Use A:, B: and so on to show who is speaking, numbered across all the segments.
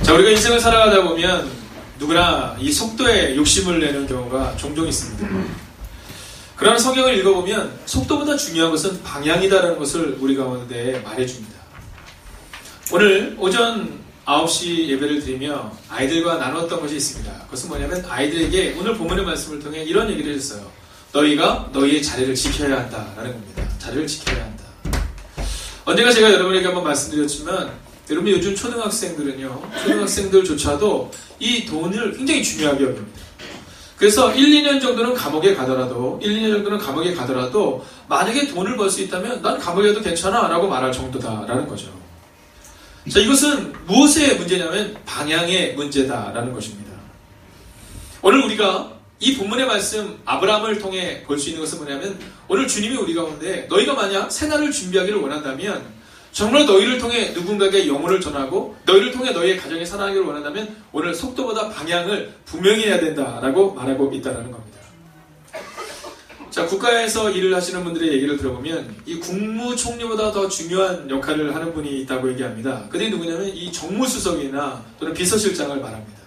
A: 자, 우리가 인생을 살아가다 보면 누구나 이 속도에 욕심을 내는 경우가 종종 있습니다. 그러나 성경을 읽어보면 속도보다 중요한 것은 방향이다라는 것을 우리 가운데 말해줍니다. 오늘 오전 9시 예배를 드리며 아이들과 나눴던 것이 있습니다. 그것은 뭐냐면 아이들에게 오늘 본문의 말씀을 통해 이런 얘기를 해줬어요. 너희가 너희의 자리를 지켜야 한다라는 겁니다. 자리를 지켜야 한다. 언젠가 제가 여러분에게 한번 말씀드렸지만 여러분 요즘 초등학생들조차도 이 돈을 굉장히 중요하게 여깁니다. 그래서 1, 2년 정도는 감옥에 가더라도 만약에 돈을 벌 수 있다면 난 감옥에 가도 괜찮아 라고 말할 정도다라는 거죠. 자, 이것은 무엇의 문제냐면 방향의 문제다라는 것입니다. 오늘 우리가 이 본문의 말씀 아브라함을 통해 볼 수 있는 것은 뭐냐면 오늘 주님이 우리 가운데 너희가 만약 새날을 준비하기를 원한다면 정말 너희를 통해 누군가에게 영혼을 전하고 너희를 통해 너희의 가정이 살아가기를 원한다면 오늘 속도보다 방향을 분명히 해야 된다라고 말하고 있다는 겁니다. 자, 국가에서 일을 하시는 분들의 얘기를 들어보면 이 국무총리보다 더 중요한 역할을 하는 분이 있다고 얘기합니다. 그들이 누구냐면 이 정무수석이나 또는 비서실장을 말합니다.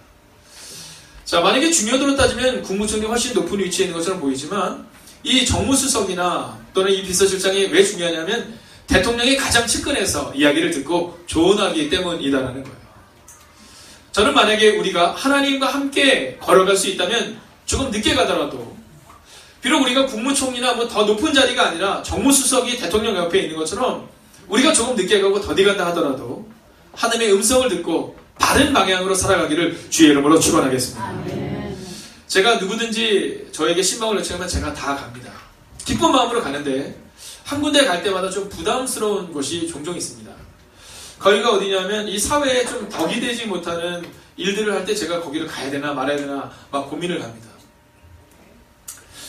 A: 자, 만약에 중요도로 따지면 국무총리가 훨씬 높은 위치에 있는 것처럼 보이지만 이 정무수석이나 또는 이 비서실장이 왜 중요하냐면 대통령이 가장 측근에서 이야기를 듣고 조언하기 때문이다라는 거예요. 저는 만약에 우리가 하나님과 함께 걸어갈 수 있다면 조금 늦게 가더라도 비록 우리가 국무총리나 뭐 더 높은 자리가 아니라 정무수석이 대통령 옆에 있는 것처럼 우리가 조금 늦게 가고 더디 간다 하더라도 하나님의 음성을 듣고 바른 방향으로 살아가기를 주의 이름으로 축원하겠습니다.
B: 아멘.
A: 제가 누구든지 저에게 신방을 요청하면 제가 다 갑니다. 기쁜 마음으로 가는데 한 군데 갈 때마다 좀 부담스러운 곳이 종종 있습니다. 거기가 어디냐면 이 사회에 좀 덕이 되지 못하는 일들을 할 때 제가 거기를 가야 되나 말아야 되나 막 고민을 합니다.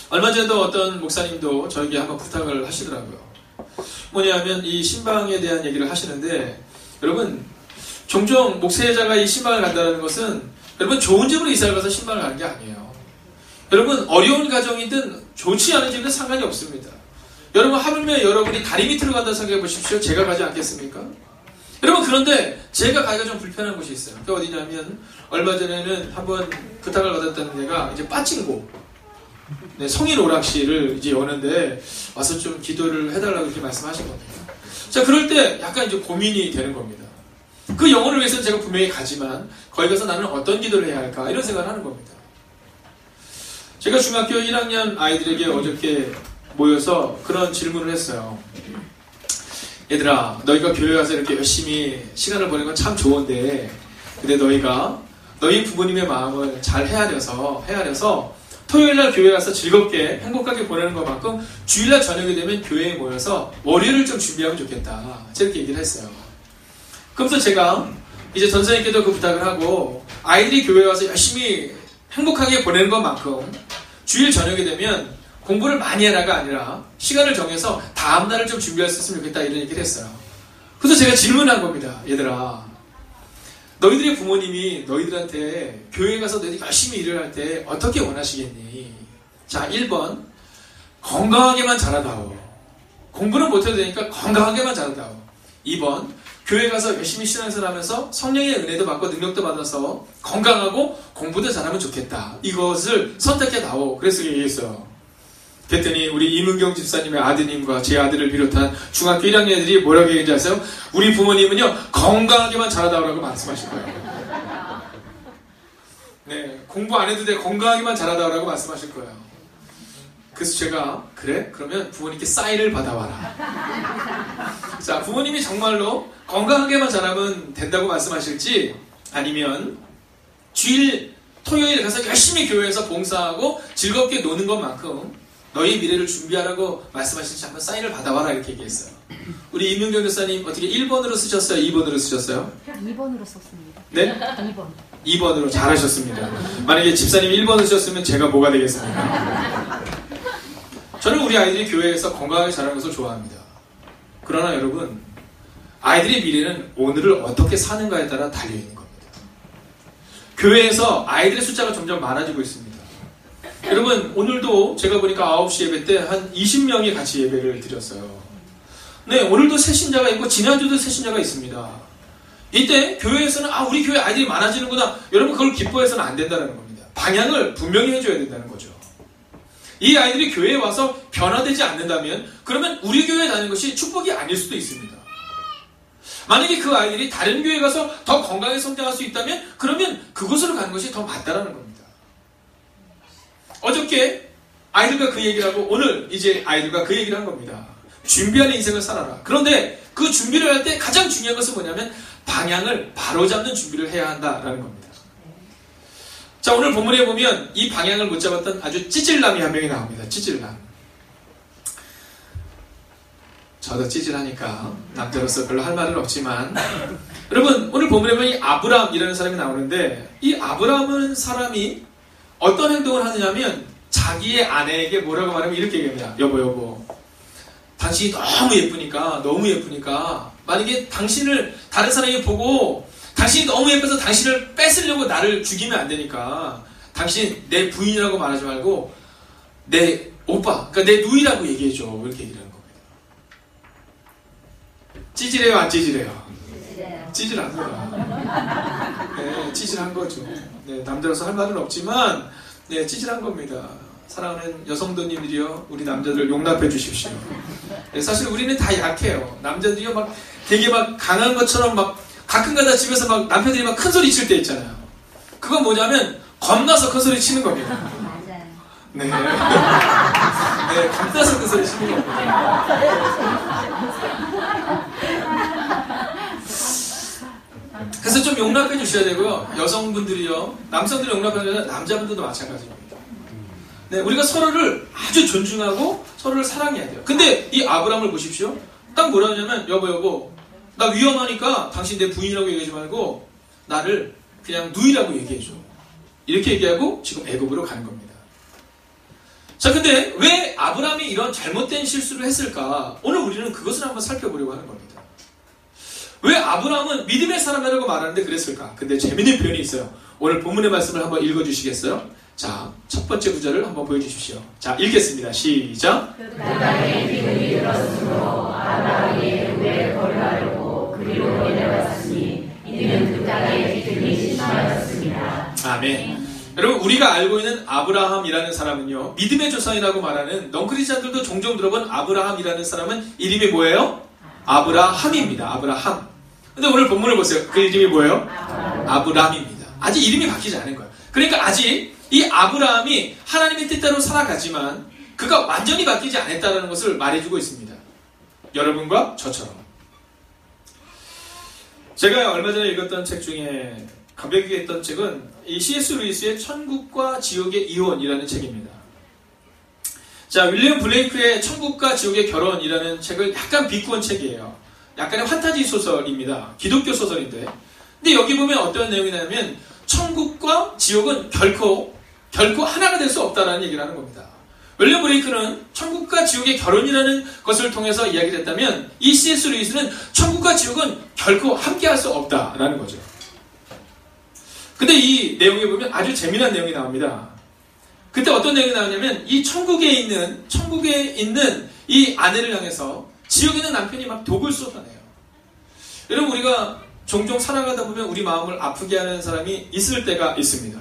A: 얼마 전에도 어떤 목사님도 저에게 한번 부탁을 하시더라고요. 뭐냐면 이 신방에 대한 얘기를 하시는데 여러분 종종 목회자가 이 신방을 간다는 것은 여러분 좋은 집으로 이사를 가서 신방을 가는 게 아니에요. 여러분 어려운 가정이든 좋지 않은 집은 상관이 없습니다. 여러분 하물며 여러분이 다리 밑으로 간다 생각해 보십시오. 제가 가지 않겠습니까? 여러분 그런데 제가 가기가 좀 불편한 곳이 있어요. 그게 어디냐면 얼마 전에는 한번 부탁을 받았다는 데가 이제 빠찡고 네, 성인 오락실을 이제 여는데 와서 좀 기도를 해달라고 이렇게 말씀하신 겁니다. 자, 그럴 때 약간 이제 고민이 되는 겁니다. 그 영혼을 위해서는 제가 분명히 가지만 거기 가서 나는 어떤 기도를 해야 할까 이런 생각을 하는 겁니다. 제가 중학교 1학년 아이들에게 어저께 모여서 그런 질문을 했어요. 얘들아, 너희가 교회 가서 이렇게 열심히 시간을 보내는 건 참 좋은데 근데 너희가 너희 부모님의 마음을 잘 헤아려서 토요일날 교회 가서 즐겁게 행복하게 보내는 것만큼 주일날 저녁이 되면 교회에 모여서 월요일을 좀 준비하면 좋겠다. 저렇게 얘기를 했어요. 그러면서 제가 이제 전사님께도 그 부탁을 하고 아이들이 교회 가서 열심히 행복하게 보내는 것만큼 주일 저녁이 되면 공부를 많이 해라가 아니라 시간을 정해서 다음날을 좀 준비할 수 있으면 좋겠다 이런 얘기를 했어요. 그래서 제가 질문한 겁니다. 얘들아, 너희들의 부모님이 너희들한테 교회에 가서 너희들이 열심히 일을 할 때 어떻게 원하시겠니? 자, 1번 건강하게만 자라다오. 공부는 못해도 되니까 건강하게만 자라다오. 2번 교회 가서 열심히 신앙생활 하면서 성령의 은혜도 받고 능력도 받아서 건강하고 공부도 잘하면 좋겠다. 이것을 선택해다오. 그래서 얘기했어요. 그랬더니 우리 이문경 집사님의 아드님과 제 아들을 비롯한 중학교 1학년 애들이 뭐라고 얘기했는지 아세요? 우리 부모님은요 건강하게만 자라다오라고 말씀하실 거예요. 네, 공부 안 해도 돼 건강하게만 자라다오라고 말씀하실 거예요. 그래서 제가 그래? 그러면 부모님께 사인을 받아와라. 자, 부모님이 정말로 건강하게만 자라면 된다고 말씀하실지 아니면 주일 토요일 가서 열심히 교회에서 봉사하고 즐겁게 노는 것만큼 너희 미래를 준비하라고 말씀하실지 한번 사인을 받아와라 이렇게 얘기했어요. 우리 임윤경 교사님 어떻게 1번으로 쓰셨어요? 2번으로 쓰셨어요?
B: 2번으로 썼습니다.
A: 네?
B: 2번.
A: 2번으로 잘하셨습니다. 만약에 집사님 1번을 쓰셨으면 제가 뭐가 되겠습니까? 저는 우리 아이들이 교회에서 건강하게 자라는 것을 좋아합니다. 그러나 여러분 아이들의 미래는 오늘을 어떻게 사는가에 따라 달려있는 겁니다. 교회에서 아이들의 숫자가 점점 많아지고 있습니다. 여러분 오늘도 제가 보니까 9시 예배 때 한 20명이 같이 예배를 드렸어요. 네, 오늘도 새신자가 있고 지난주도 새신자가 있습니다. 이때 교회에서는 우리 교회 아이들이 많아지는구나. 여러분 그걸 기뻐해서는 안 된다는 겁니다. 방향을 분명히 해줘야 된다는 거죠. 이 아이들이 교회에 와서 변화되지 않는다면 그러면 우리 교회에 다니는 것이 축복이 아닐 수도 있습니다. 만약에 그 아이들이 다른 교회에 가서 더 건강하게 성장할 수 있다면 그러면 그곳으로 가는 것이 더 맞다라는 겁니다. 어저께 아이들과 그 얘기를 하고 오늘 이제 아이들과 그 얘기를 한 겁니다. 준비하는 인생을 살아라. 그런데 그 준비를 할 때 가장 중요한 것은 뭐냐면 방향을 바로잡는 준비를 해야 한다라는 겁니다. 자, 오늘 본문에 보면 이 방향을 못 잡았던 아주 찌질남이 한 명이 나옵니다. 찌질남. 저도 찌질하니까 남자로서 별로 할 말은 없지만 여러분 오늘 본문에 보면 이 아브람이라는 사람이 나오는데 이 아브람은 사람이 어떤 행동을 하느냐면 자기의 아내에게 뭐라고 말하면 이렇게 얘기합니다. 여보 당신이 너무 예쁘니까 만약에 당신을 다른 사람이 보고 당신이 너무 예뻐서 당신을 뺏으려고 나를 죽이면 안 되니까 당신 내 부인이라고 말하지 말고 내 오빠, 그러니까 내 누이라고 얘기해줘. 이렇게 얘기를 하는 겁니다. 찌질해요, 안 찌질해요? 찌질합니다. 네, 찌질한 거죠. 네, 남자로서 할 말은 없지만 네, 찌질한 겁니다. 사랑하는 여성도님들이요, 우리 남자들 용납해 주십시오. 네, 사실 우리는 다 약해요. 남자들이요, 막 되게 막 강한 것처럼 막 가끔가다 집에서 막 남편들이 막 큰 소리 칠 때 있잖아요. 그건 뭐냐면 겁나서 큰 소리 치는 겁니다.
B: 맞아요.
A: 네. 네, 겁나서 큰 소리 치는 겁니다. 그래서 좀 용납해 주셔야 되고요. 여성분들이요, 남성들이 용납하면 남자분들도 마찬가지입니다. 네, 우리가 서로를 아주 존중하고 서로를 사랑해야 돼요. 근데 이 아브람을 보십시오. 딱 뭐라 하냐면 여보 나 위험하니까 당신 내 부인이라고 얘기하지 말고 나를 그냥 누이라고 얘기해줘. 이렇게 얘기하고 지금 애굽으로 가는 겁니다. 자, 근데 왜 아브람이 이런 잘못된 실수를 했을까? 오늘 우리는 그것을 한번 살펴보려고 하는 겁니다. 왜 아브람은 믿음의 사람이라고 말하는데 그랬을까? 근데 재밌는 표현이 있어요. 오늘 본문의 말씀을 한번 읽어주시겠어요? 자, 첫 번째 구절을 한번 보여주십시오. 자, 읽겠습니다. 시작.
B: 그 땅에 기름이 들었으므로 아브람이 왜 거류하려고 그리로 내려갔으니 이는 그 땅에 기름이 심하였습니다.
A: 아멘. 여러분, 우리가 알고 있는 아브라함이라는 사람은요, 믿음의 조상이라고 말하는 넝크리스찬들도 종종 들어본 아브라함이라는 사람은 이름이 뭐예요? 아브라함입니다. 아브라함. 근데 오늘 본문을 보세요. 그 이름이 뭐예요? 아브람입니다. 아직 이름이 바뀌지 않은 거예요. 그러니까 아직 이 아브라함이 하나님의 뜻대로 살아가지만 그가 완전히 바뀌지 않았다는 것을 말해주고 있습니다. 여러분과 저처럼. 제가 얼마 전에 읽었던 책 중에 가볍게 했던 책은 이 C.S. 루이스의 천국과 지옥의 이혼이라는 책입니다. 자, 윌리엄 블레이크의 천국과 지옥의 결혼이라는 책을 약간 비꾸은 책이에요. 약간의 환타지 소설입니다. 기독교 소설인데. 근데 여기 보면 어떤 내용이 나냐면 천국과 지옥은 결코 하나가 될 수 없다라는 얘기를 하는 겁니다. 윌리엄 블레이크는 천국과 지옥의 결혼이라는 것을 통해서 이야기를 했다면 이 C.S. 루이스는 천국과 지옥은 결코 함께할 수 없다라는 거죠. 근데 이 내용에 보면 아주 재미난 내용이 나옵니다. 그때 어떤 내용이 나오냐면 이 천국에 있는 이 아내를 향해서 지옥에 있는 남편이 막 독을 쏟아내요. 여러분, 우리가 종종 살아가다 보면 우리 마음을 아프게 하는 사람이 있을 때가 있습니다.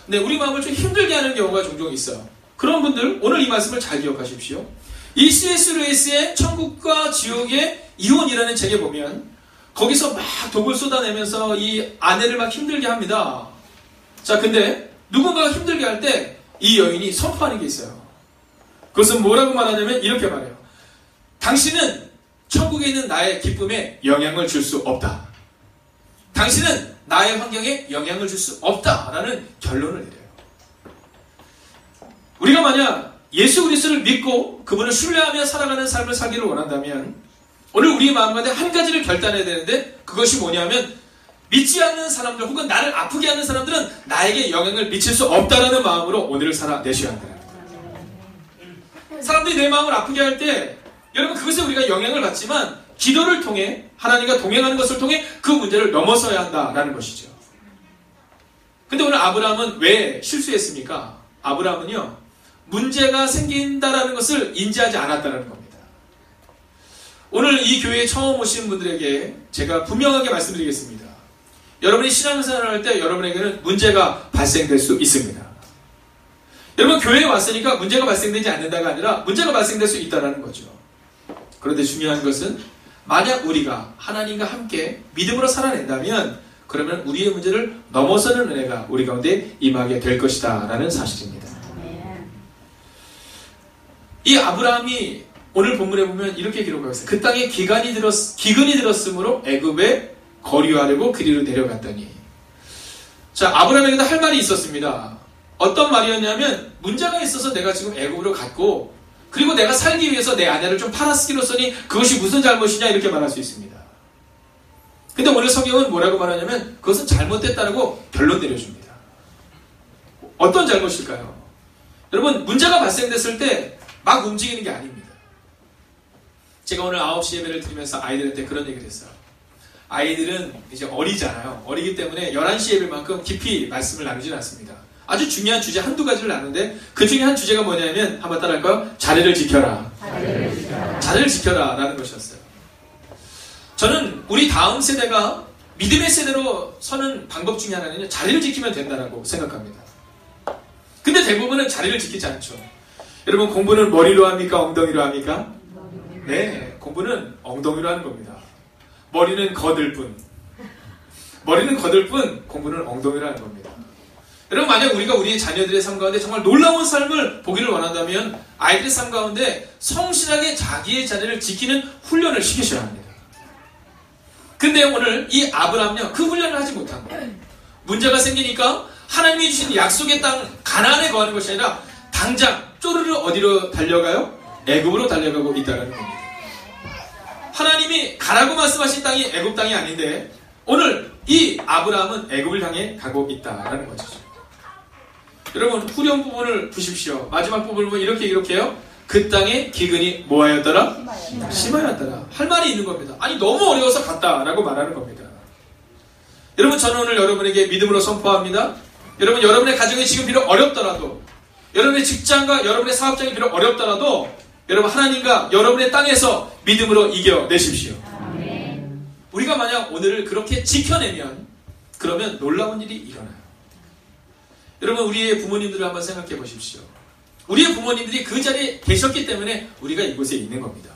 A: 근데 우리 마음을 좀 힘들게 하는 경우가 종종 있어요. 그런 분들 오늘 이 말씀을 잘 기억하십시오. 이 C.S. 루이스의 천국과 지옥의 이혼이라는 책에 보면 거기서 막 독을 쏟아내면서 이 아내를 막 힘들게 합니다. 자, 근데 누군가가 힘들게 할 때 이 여인이 선포하는 게 있어요. 그것은 뭐라고 말하냐면 이렇게 말해요. 당신은 천국에 있는 나의 기쁨에 영향을 줄 수 없다. 당신은 나의 환경에 영향을 줄 수 없다라는 결론을 내려요. 우리가 만약 예수 그리스도를 믿고 그분을 신뢰하며 살아가는 삶을 살기를 원한다면 오늘 우리의 마음 가운데 한 가지를 결단해야 되는데 그것이 뭐냐면 믿지 않는 사람들 혹은 나를 아프게 하는 사람들은 나에게 영향을 미칠 수 없다라는 마음으로 오늘을 살아내셔야 한다는 거예요. 사람들이 내 마음을 아프게 할 때 여러분 그것에 우리가 영향을 받지만 기도를 통해 하나님과 동행하는 것을 통해 그 문제를 넘어서야 한다라는 것이죠. 근데 오늘 아브라함은 왜 실수했습니까? 아브라함은요, 문제가 생긴다라는 것을 인지하지 않았다는 겁니다. 오늘 이 교회에 처음 오신 분들에게 제가 분명하게 말씀드리겠습니다. 여러분이 신앙생활을 할 때 여러분에게는 문제가 발생될 수 있습니다. 여러분 교회에 왔으니까 문제가 발생되지 않는다가 아니라 문제가 발생될 수 있다는 거죠. 그런데 중요한 것은 만약 우리가 하나님과 함께 믿음으로 살아낸다면 그러면 우리의 문제를 넘어서는 은혜가 우리 가운데 임하게 될 것이다 라는 사실입니다. 이 아브라함이 오늘 본문에 보면 이렇게 기록하고 있어요. 그 땅에 기근이 들었으므로 애굽에 거류하려고 그리로 내려갔더니. 자, 아브라함에게도 할 말이 있었습니다. 어떤 말이었냐면 문제가 있어서 내가 지금 애굽으로 갔고 그리고 내가 살기 위해서 내 아내를 좀 팔아쓰기로써니 그것이 무슨 잘못이냐 이렇게 말할 수 있습니다. 근데 오늘 성경은 뭐라고 말하냐면 그것은 잘못됐다고 결론 내려줍니다. 어떤 잘못일까요? 여러분 문제가 발생됐을 때 막 움직이는 게 아닙니다. 제가 오늘 9시 예배를 드리면서 아이들한테 그런 얘기를 했어요. 아이들은 이제 어리잖아요. 어리기 때문에 11시 예배만큼 깊이 말씀을 나누지는 않습니다. 아주 중요한 주제 한두 가지를 나누는데 그 중에 한 주제가 뭐냐면 한번 따라할까요? 자리를 지켜라. 자리를 지켜라 라는 것이었어요. 저는 우리 다음 세대가 믿음의 세대로 서는 방법 중에 하나는 자리를 지키면 된다고 생각합니다. 근데 대부분은 자리를 지키지 않죠. 여러분 공부는 머리로 합니까? 엉덩이로 합니까? 네, 공부는 엉덩이로 하는 겁니다. 머리는 거들 뿐. 공부는 엉덩이로 하는 겁니다. 여러분 만약 우리가 우리의 자녀들의 삶 가운데 정말 놀라운 삶을 보기를 원한다면 아이들의 삶 가운데 성실하게 자기의 자리를 지키는 훈련을 시키셔야 합니다. 근데 오늘 이 아브라함은요 그 훈련을 하지 못한 거예요. 문제가 생기니까 하나님이 주신 약속의 땅 가나안에 거하는 것이 아니라 당장 쪼르르 어디로 달려가요? 애굽으로 달려가고 있다는 겁니다. 하나님이 가라고 말씀하신 땅이 애굽 땅이 아닌데 오늘 이 아브라함은 애굽을 향해 가고 있다는 거죠. 여러분 후렴 부분을 보십시오. 마지막 부분을 보면 이렇게 해요. 그 땅에 기근이 뭐하였더라? 심하였더라. 할 말이 있는 겁니다. 아니 너무 어려워서 갔다라고 말하는 겁니다. 여러분 저는 오늘 여러분에게 믿음으로 선포합니다. 여러분 여러분의 가정이 지금 비록 어렵더라도 여러분의 직장과 여러분의 사업장이 비록 어렵더라도 여러분 하나님과 여러분의 땅에서 믿음으로 이겨내십시오. 아멘. 우리가 만약 오늘을 그렇게 지켜내면 그러면 놀라운 일이 일어나요. 여러분 우리의 부모님들을 한번 생각해 보십시오. 우리의 부모님들이 그 자리에 계셨기 때문에 우리가 이곳에 있는 겁니다.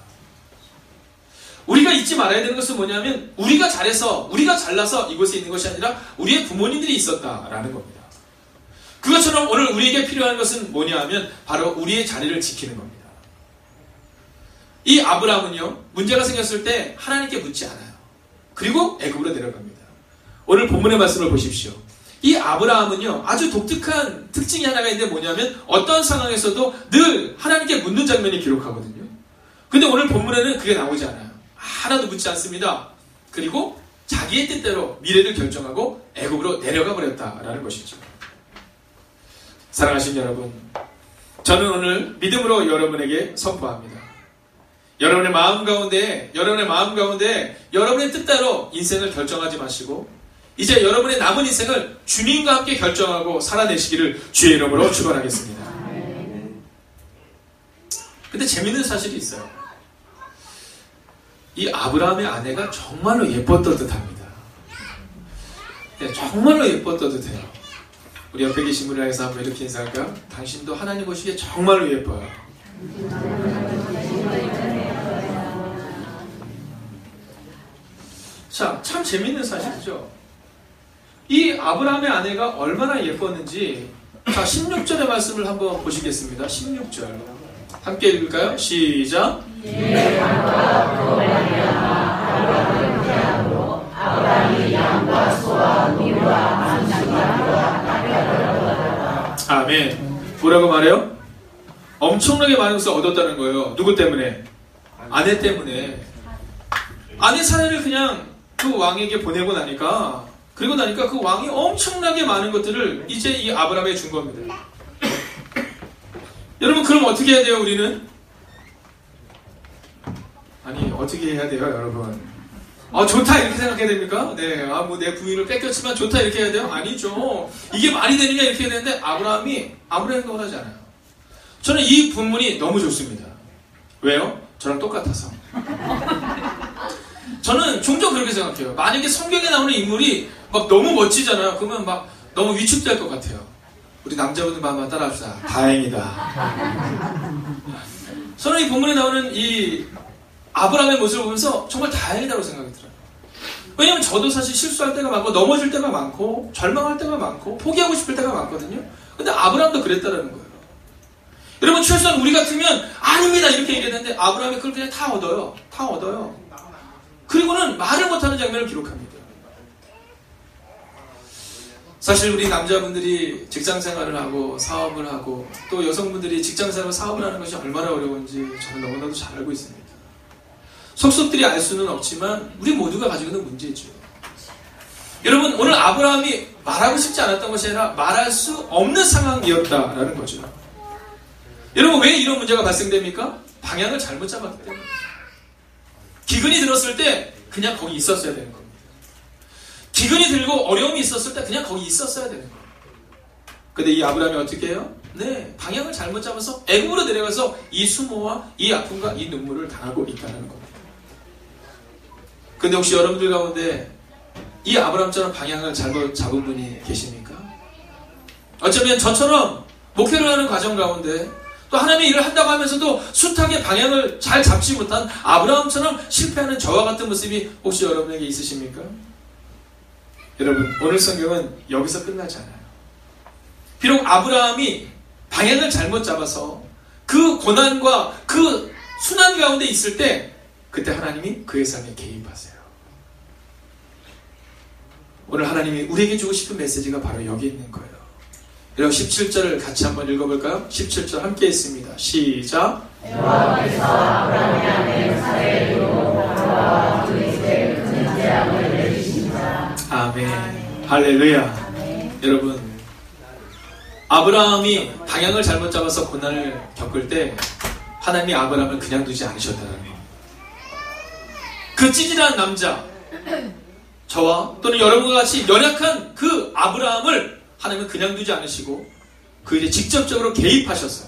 A: 우리가 잊지 말아야 되는 것은 뭐냐면 우리가 잘해서 우리가 잘나서 이곳에 있는 것이 아니라 우리의 부모님들이 있었다라는 겁니다. 그것처럼 오늘 우리에게 필요한 것은 뭐냐 하면 바로 우리의 자리를 지키는 겁니다. 이 아브라함은요 문제가 생겼을 때 하나님께 묻지 않아요. 그리고 애굽으로 내려갑니다. 오늘 본문의 말씀을 보십시오. 이 아브라함은요 아주 독특한 특징이 하나가 있는데 뭐냐면 어떤 상황에서도 늘 하나님께 묻는 장면이 기록하거든요. 근데 오늘 본문에는 그게 나오지 않아요. 하나도 묻지 않습니다. 그리고 자기의 뜻대로 미래를 결정하고 애굽으로 내려가 버렸다라는 것이죠. 사랑하신 여러분, 저는 오늘 믿음으로 여러분에게 선포합니다. 여러분의 마음 가운데 여러분의 뜻대로 인생을 결정하지 마시고 이제 여러분의 남은 인생을 주님과 함께 결정하고 살아내시기를 주의 이름으로 축원하겠습니다. 근데 재밌는 사실이 있어요. 이 아브라함의 아내가 정말로 예뻤던 듯합니다. 네, 정말로 예뻤던 듯해요. 우리 옆에 계신 분을 향해서 한번 이렇게 인사할까요? 당신도 하나님 보시기에 정말로 예뻐요. 자, 참 재밌는 사실이죠. 이 아브라함의 아내가 얼마나 예뻤는지 자 16절의 말씀을 한번 보시겠습니다. 16절 함께 읽을까요? 시작. 아멘. 뭐라고 말해요? 엄청나게 많은 것을 얻었다는 거예요. 누구 때문에? 아내 때문에. 아내 사례를 그냥 그 왕에게 보내고 나니까 그 왕이 엄청나게 많은 것들을 이제 이 아브라함에 준 겁니다. 여러분 그럼 어떻게 해야 돼요 우리는? 아니 어떻게 해야 돼요 여러분? 좋다 이렇게 생각해야 됩니까? 네, 내 부인을 뺏겼지만 좋다 이렇게 해야 돼요? 아니죠. 이게 말이 되느냐 이렇게 해야 되는데 아브라함이 아무런 행동을 하지 않아요. 저는 이 본문이 너무 좋습니다. 왜요? 저랑 똑같아서. 저는 종종 그렇게 생각해요. 만약에 성경에 나오는 인물이 막 너무 멋지잖아요. 그러면 막 너무 위축될 것 같아요. 우리 남자분들 한번 따라합시다. 다행이다. 저는 이 본문에 나오는 이 아브라함의 모습을 보면서 정말 다행이다고 생각이 들어요. 왜냐면 저도 사실 실수할 때가 많고 넘어질 때가 많고 절망할 때가 많고 포기하고 싶을 때가 많거든요. 근데 아브라함도 그랬다라는 거예요. 여러분 최소한 우리 같으면 아닙니다 이렇게 얘기했는데 아브라함이 그걸 그냥 다 얻어요. 다 얻어요. 그리고는 말을 못하는 장면을 기록합니다. 사실 우리 남자분들이 직장생활을 하고 사업을 하고 또 여성분들이 직장생활 사업을 하는 것이 얼마나 어려운지 저는 너무나도 잘 알고 있습니다. 속속들이 알 수는 없지만 우리 모두가 가지고 있는 문제죠. 여러분 오늘 아브라함이 말하고 싶지 않았던 것이 아니라 말할 수 없는 상황이었다라는 거죠. 여러분 왜 이런 문제가 발생됩니까? 방향을 잘못 잡았기 때문에. 기근이 들었을 때 그냥 거기 있었어야 되는 겁니다. 기근이 들고 어려움이 있었을 때 그냥 거기 있었어야 되는 거예요. 근데 이 아브라함이 어떻게 해요? 네, 방향을 잘못 잡아서 애굽으로 내려가서 이 수모와 이 아픔과 이 눈물을 당하고 있다는 겁니다. 근데 혹시 여러분들 가운데 이 아브라함처럼 방향을 잘못 잡은 분이 계십니까? 어쩌면 저처럼 목회를 하는 과정 가운데 또 하나님의 일을 한다고 하면서도 숱하게 방향을 잘 잡지 못한 아브라함처럼 실패하는 저와 같은 모습이 혹시 여러분에게 있으십니까? 여러분 오늘 성경은 여기서 끝나지 않아요. 비록 아브라함이 방향을 잘못 잡아서 그 고난과 그 순환 가운데 있을 때 그때 하나님이 그의 삶에 개입하세요. 오늘 하나님이 우리에게 주고 싶은 메시지가 바로 여기 있는 거예요. 여러분 17절을 같이 한번 읽어볼까요? 17절 함께 했습니다. 시작.
B: 여호와께서 아브라함의 아내 사레이로 바로와 그 이스라엘 큰 재앙을 내리십니다.
A: 아멘. 할렐루야.
B: 아멘.
A: 여러분 아브라함이 방향을 잘못 잡아서 고난을 겪을 때 하나님이 아브라함을 그냥 두지 않으셨다는 거예요. 그 찌질한 남자 저와 또는 여러분과 같이 연약한 그 아브라함을 하나님은 그냥 두지 않으시고 그 일에 직접적으로 개입하셔서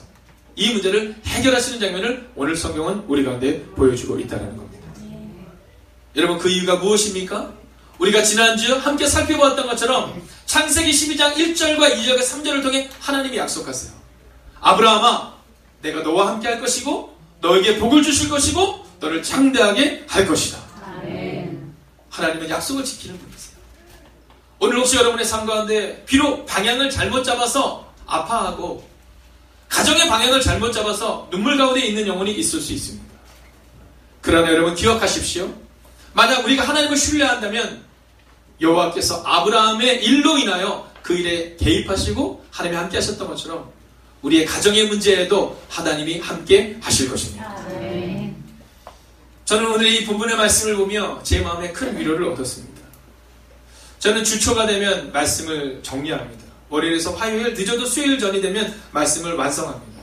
A: 이 문제를 해결하시는 장면을 오늘 성경은 우리 가운데 보여주고 있다는 겁니다. 여러분 그 이유가 무엇입니까? 우리가 지난주 함께 살펴보았던 것처럼 창세기 12장 1절과 2절과 3절을 통해 하나님이 약속하세요. 아브라함아 내가 너와 함께 할 것이고 너에게 복을 주실 것이고 너를 창대하게 할 것이다.
B: 아멘.
A: 하나님은 약속을 지키는 분이세요. 오늘 혹시 여러분의 삶 가운데 비록 방향을 잘못 잡아서 아파하고 가정의 방향을 잘못 잡아서 눈물 가운데 있는 영혼이 있을 수 있습니다. 그러나 여러분 기억하십시오. 만약 우리가 하나님을 신뢰한다면 여호와께서 아브라함의 일로 인하여 그 일에 개입하시고 하나님이 함께 하셨던 것처럼 우리의 가정의 문제에도 하나님이 함께 하실 것입니다.
B: 아멘.
A: 저는 오늘 이 본문의 말씀을 보며 제 마음에 큰 위로를 얻었습니다. 저는 주초가 되면 말씀을 정리합니다. 월요일에서 화요일, 늦어도 수요일 전이 되면 말씀을 완성합니다.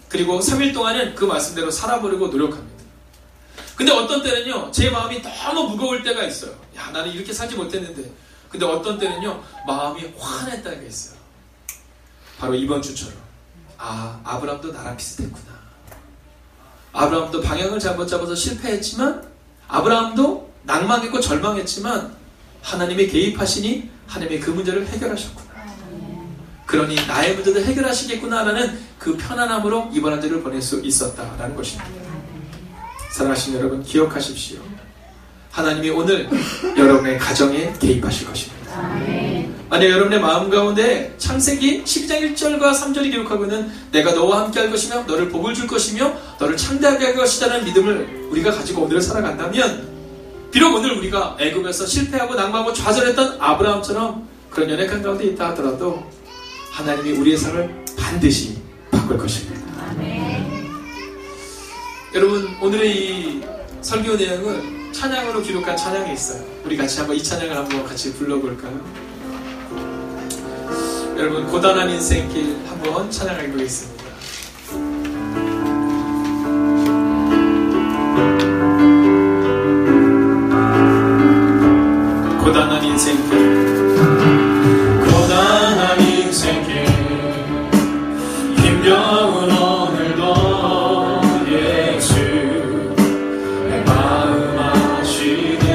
A: 그리고 3일 동안은 그 말씀대로 살아보려고 노력합니다. 근데 어떤 때는요, 제 마음이 너무 무거울 때가 있어요. 야, 나는 이렇게 살지 못했는데. 근데 어떤 때는요, 마음이 화낼 때가 있어요. 바로 이번 주처럼. 아, 아브라함도 나랑 비슷했구나. 아브라함도 방향을 잘못 잡아서 실패했지만, 아브라함도 낭망했고 절망했지만, 하나님이 개입하시니 하나님이 그 문제를 해결하셨구나. 그러니 나의 문제도 해결하시겠구나라는 그 편안함으로 이번 한 주를 보낼 수 있었다라는 것입니다. 사랑하시는 여러분 기억하십시오. 하나님이 오늘 여러분의 가정에 개입하실 것입니다. 만약 여러분의 마음 가운데 창세기 12장 1절과 3절이 기록하고 있는 내가 너와 함께 할 것이며 너를 복을 줄 것이며 너를 창대하게 할 것이라는 믿음을 우리가 가지고 오늘을 살아간다면 비록 오늘 우리가 애굽에서 실패하고 낭망하고 좌절했던 아브라함처럼 그런 연약한 가운데 있다 하더라도 하나님이 우리의 삶을 반드시 바꿀 것입니다.
B: 아멘.
A: 여러분 오늘의 이 설교 내용은 찬양으로 기록한 찬양이 있어요. 우리 같이 한번 이 찬양을 한번 같이 불러볼까요? 여러분 고단한 인생길 한번 찬양해 보겠습니다. 고단한 인생길 고단한 인생길 힘겨운 오늘도 예수 내 마음 아시네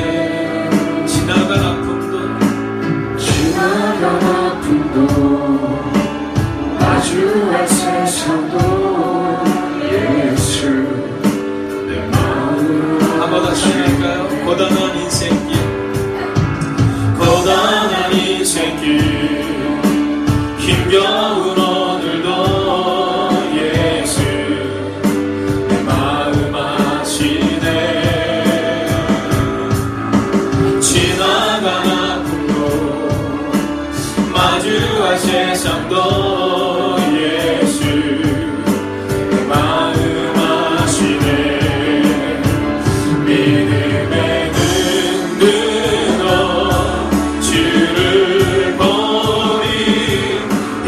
A: 세상도 예수 마음 아시네. 믿음에 눈들어 주를 보니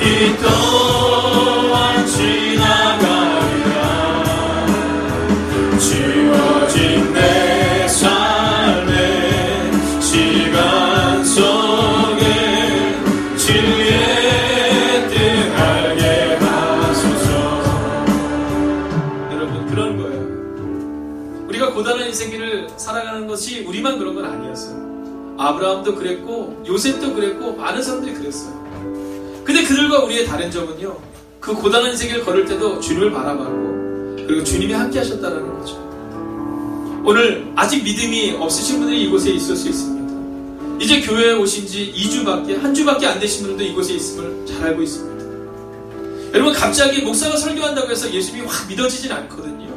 A: 이 또한 지나가리라. 주어진 내 삶의 시간 속에 주의 뜻 알게 하소서. 여러분, 그런 거예요. 우리가 고단한 인생길을 살아가는 것이 우리만 그런 건 아니었어요. 아브라함도 그랬고 요셉도 그랬고 많은 사람들이 그랬어요. 근데 그들과 우리의 다른 점은요, 그 고단한 인생길을 걸을 때도 주님을 바라봤고 그리고 주님이 함께 하셨다는 거죠. 오늘 아직 믿음이 없으신 분들이 이곳에 있을 수 있습니다. 이제 교회에 오신 지 2주밖에, 한 주밖에 안 되신 분들도 이곳에 있음을 잘 알고 있습니다. 여러분, 갑자기 목사가 설교한다고 해서 예수님이 확 믿어지진 않거든요.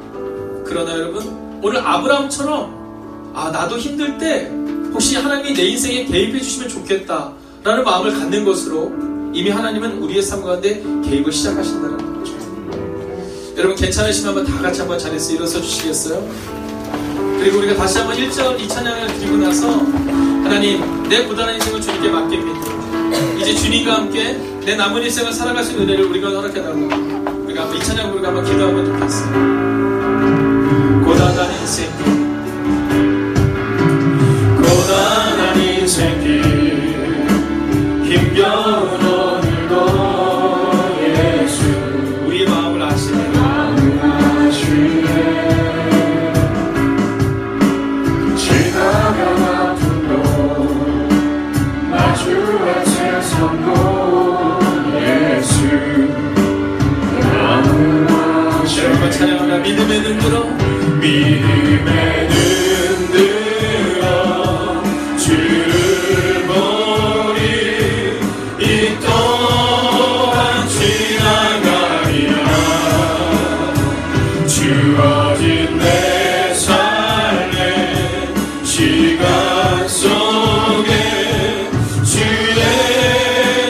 A: 그러나 여러분, 오늘 아브라함처럼 나도 힘들 때 혹시 하나님이 내 인생에 개입해 주시면 좋겠다라는 마음을 갖는 것으로 이미 하나님은 우리의 삶 가운데 개입을 시작하신다는 거죠. 여러분, 괜찮으시면 한번 다 같이 한번 자리에서 일어서 주시겠어요? 그리고 우리가 다시 한번 1절 이 찬양을 드리고 나서 하나님, 내 고단한 인생을 주님께 맡깁니다. 이제 주님과 함께 내 남은 일생을 살아갈 수 있는 은혜를 우리가 허락해달라고 우리가 한번 이 찬양 부르고 한번 기도하면 좋겠어요. 고단한 인생, 고단한 인생길 힘겨운 오늘도 예수 우리의 마음을 아시네. 지나간 아픔도 마주한 세상도 예수 마음을 아시네. 여러분 찬양하라. 믿음에 눈들어, 믿음에 눈들어 주를 보니 이 또한 지나가리라. 주어진 내 삶의 시간 속에 주의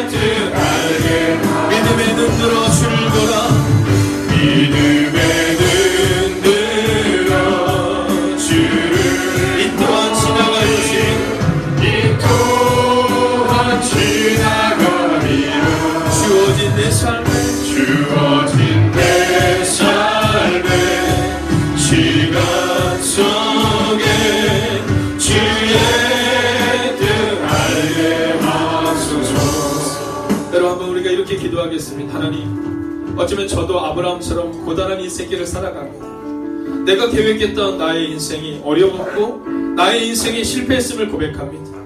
A: 뜻 알게. 믿음에 눈들어 주를 보라. 믿음에 눈들어 주를 이 또한 지나갈 것이 이 또한 지나가리라. 주어진 내 삶에 시간 속에 주의 뜻 알게 하소서. 여러분, 한번 우리가 이렇게 기도하겠습니다. 하나님, 어쩌면 저도 아브라함처럼 고단한 인생길을 살아갑니다. 내가 계획했던 나의 인생이 어려웠고 나의 인생이 실패했음을 고백합니다.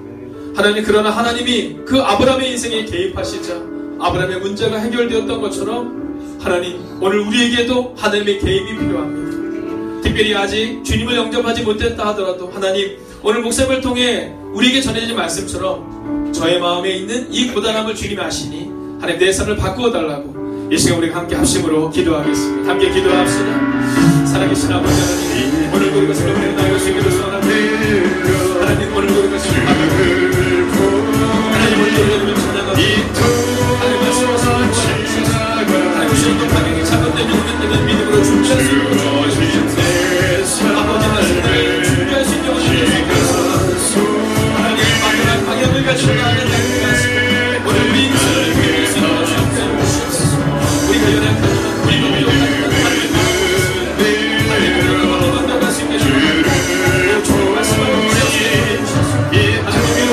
A: 하나님, 그러나 하나님이 그 아브라함의 인생에 개입하시자 아브라함의 문제가 해결되었던 것처럼 하나님, 오늘 우리에게도 하나님의 개입이 필요합니다. 특별히 아직 주님을 영접하지 못했다 하더라도 하나님, 오늘 목사님을 통해 우리에게 전해진 말씀처럼 저의 마음에 있는 이 고단함을 주님이 아시니 하나님 내 삶을 바꾸어 달라고 이 시간 우리가 함께 합심으로 기도하겠습니다. 함께 기도합시다. 살아계신 아버지 하나님, 오늘 우리가 새롭게 나의 것이기를 소원합니다. 하나님, 오늘 우리가 새롭게 하나님, 오늘 우리가 찬양하고 하나님 말씀하시는 하나님 주님도 방향이 잘못된 믿음 때문에 믿음으로 준비할 수 있는 아버지 말씀을 준비할 수 있는 하나님 마지막 방향을 가지고 나아가는 말씀, 오늘 우리 인생을 이끌 수 있는 주님께 오시옵소서. 우리가 연약하지만 우리가 부족하지만 하나님 만나갈 수 있게 해주시옵소서. 좋은 말씀을 주시옵소서. 하나님이여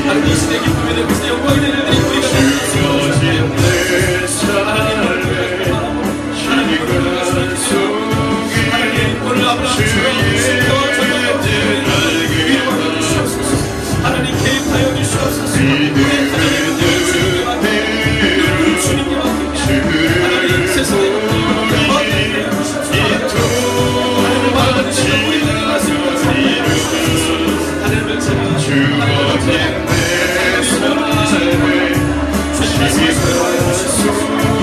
A: 하나님 이 시대 기쁨이 되고 이 시대 영광이 되는 일들이 우리가 될 수 있게 하나님 오늘 아브라함처럼 하나님 개입하여 주시옵소서. 우리의 가정의 문제를 주님께 맡기고 주님께 맡기고 하나님 세상의 문제를 맡기고 하나님을 바라보시는 우리들의 말씀을 주시옵소서. 하나님을 찬양하시고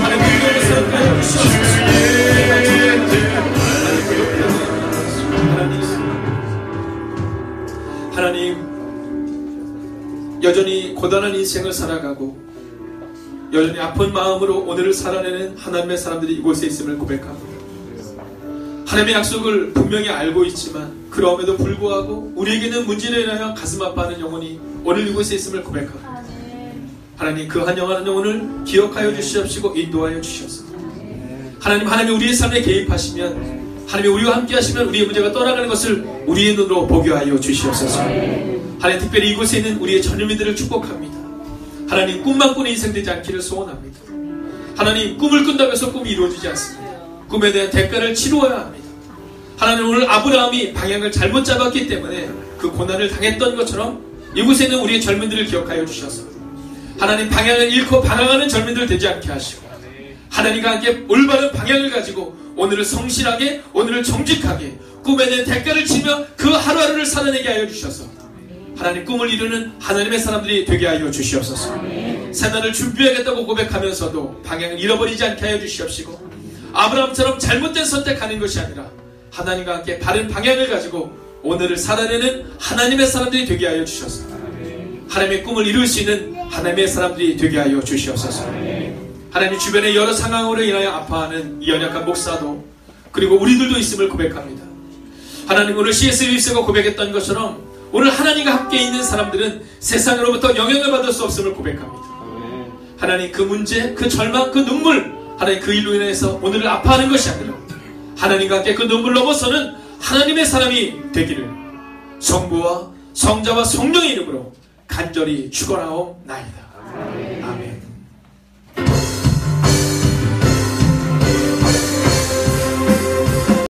A: 하나님을 찬양하시고 하나님, 여전히 고단한 인생을 살아가고 여전히 아픈 마음으로 오늘을 살아내는 하나님의 사람들이 이곳에 있음을 고백합니다. 하나님의 약속을 분명히 알고 있지만 그럼에도 불구하고 우리에게는 문제로 인하여 가슴 아파하는 영혼이 오늘 이곳에 있음을 고백합니다. 하나님, 그 한 영혼을 기억하여 주시옵시고 인도하여 주시옵소서. 하나님이 우리의 삶에 개입하시면, 하나님이 우리와 함께 하시면 우리의 문제가 떠나가는 것을 우리의 눈으로 보게 하여 주시옵소서. 하나님, 특별히 이곳에 있는 우리의 전유민들을 축복합니다. 하나님, 꿈만 꾸는 인생 되지 않기를 소원합니다. 하나님, 꿈을 꾼다고 해서 꿈이 이루어지지 않습니다. 꿈에 대한 대가를 치루어야 합니다. 하나님, 오늘 아브라함이 방향을 잘못 잡았기 때문에 그 고난을 당했던 것처럼 이곳에 있는 우리의 젊은들을 기억하여 주셔서 하나님, 방향을 잃고 방황하는 젊은들 되지 않게 하시고 하나님과 함께 올바른 방향을 가지고 오늘을 성실하게, 오늘을 정직하게 꿈에 대한 대가를 치며 그 하루하루를 살아내게 하여 주셔서 하나님, 꿈을 이루는 하나님의 사람들이 되게 하여 주시옵소서. 새날을 준비하겠다고 고백하면서도 방향을 잃어버리지 않게 하여 주시옵시고 아브라함처럼 잘못된 선택하는 것이 아니라 하나님과 함께 바른 방향을 가지고 오늘을 살아내는 하나님의 사람들이 되게 하여 주셔서 하나님의 꿈을 이룰 수 있는 하나님의 사람들이 되게 하여 주시옵소서. 하나님, 주변의 여러 상황으로 인하여 아파하는 이 연약한 목사도 그리고 우리들도 있음을 고백합니다. 하나님, 오늘 C.S. 루이스가 고백했던 것처럼 오늘 하나님과 함께 있는 사람들은 세상으로부터 영향을 받을 수 없음을 고백합니다. 하나님, 그 문제, 그 절망, 그 눈물, 하나님, 그 일로 인해서 오늘을 아파하는 것이 아니라 하나님과 함께 그 눈물 넘어서는 하나님의 사람이 되기를 성부와 성자와 성령의 이름으로 간절히 축원하옵나이다.